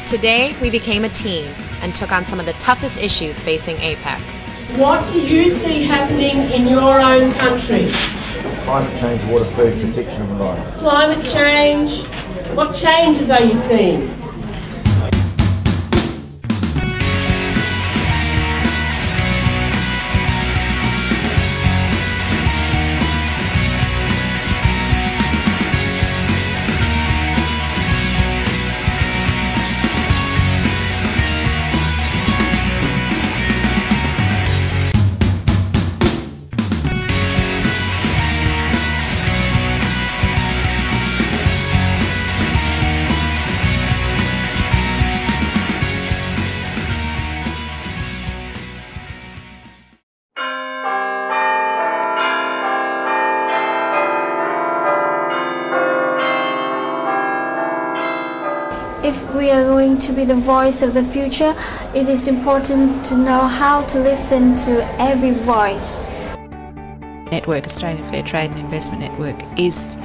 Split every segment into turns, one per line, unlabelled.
Today, we became a team and took on some of the toughest issues facing APEC.
What do you see happening in your own country?
Climate change, water, food, protection and rights.
Climate change. What changes are you seeing?
If we are going to be the voice of the future, it is important to know how to listen to every voice.
Network, Australian Fair Trade and Investment Network, is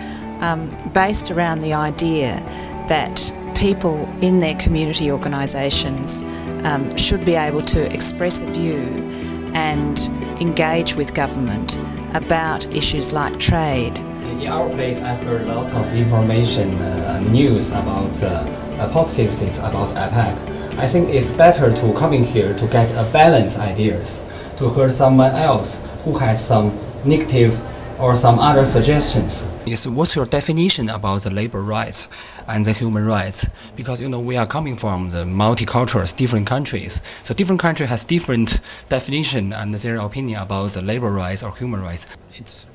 based around the idea that people in their community organisations should be able to express a view and engage with government about issues like trade.
In our place, I've heard a lot of information, news about positive things about APEC. I think it's better to come in here to get a balanced ideas, to hear someone else who has some negative or some other suggestions. Yes, what's your definition about the labor rights and the human rights? Because we are coming from the multicultural, different countries. So different country has different definition and their opinion about the labor rights or human rights.
It's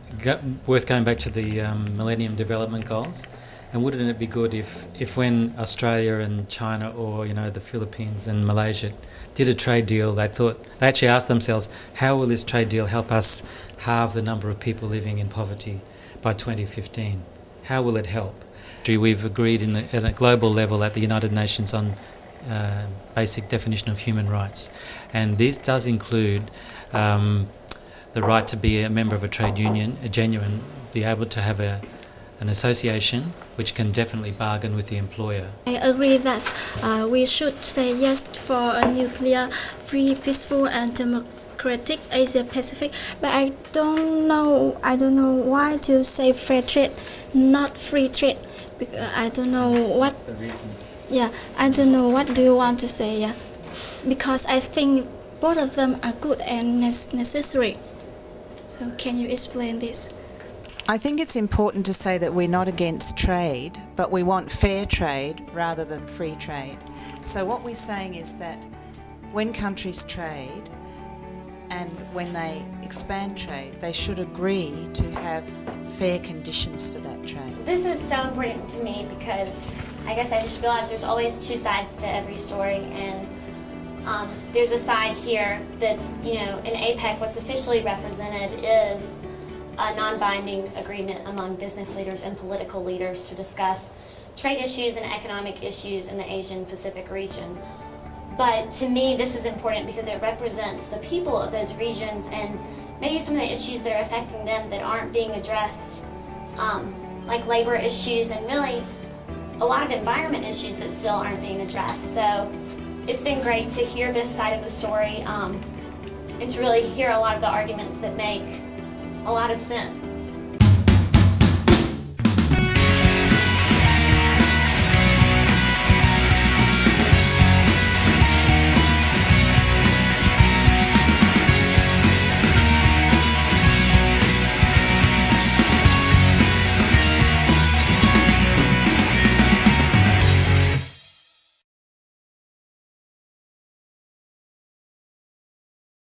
worth going back to the Millennium Development Goals. And wouldn't it be good if when Australia and China or the Philippines and Malaysia did a trade deal, they actually asked themselves, how will this trade deal help us halve the number of people living in poverty by 2015? How will it help? We've agreed at a global level at the United Nations on basic definition of human rights, and this does include the right to be a member of a trade union, be able to have an association which can definitely bargain with the employer.
I agree that we should say yes for a nuclear, free, peaceful and democratic Asia-Pacific, but I don't know why to say fair trade, not free trade, because I don't know what.
That's the reason.
Yeah, I don't know what do you want to say. Yeah, because I think both of them are good and necessary. So can you explain this?
I think it's important to say that we're not against trade, but we want fair trade rather than free trade. So what we're saying is that when countries trade and when they expand trade, they should agree to have fair conditions for that trade.
This is so important to me because I guess I just realized there's always two sides to every story, and there's a side here that's, in APEC, what's officially represented is a non-binding agreement among business leaders and political leaders to discuss trade issues and economic issues in the Asian Pacific region. But to me, this is important because it represents the people of those regions and maybe some of the issues that are affecting them that aren't being addressed, like labor issues and really a lot of environment issues that still aren't being addressed. So it's been great to hear this side of the story and to really hear a lot of the arguments that make a lot of sense.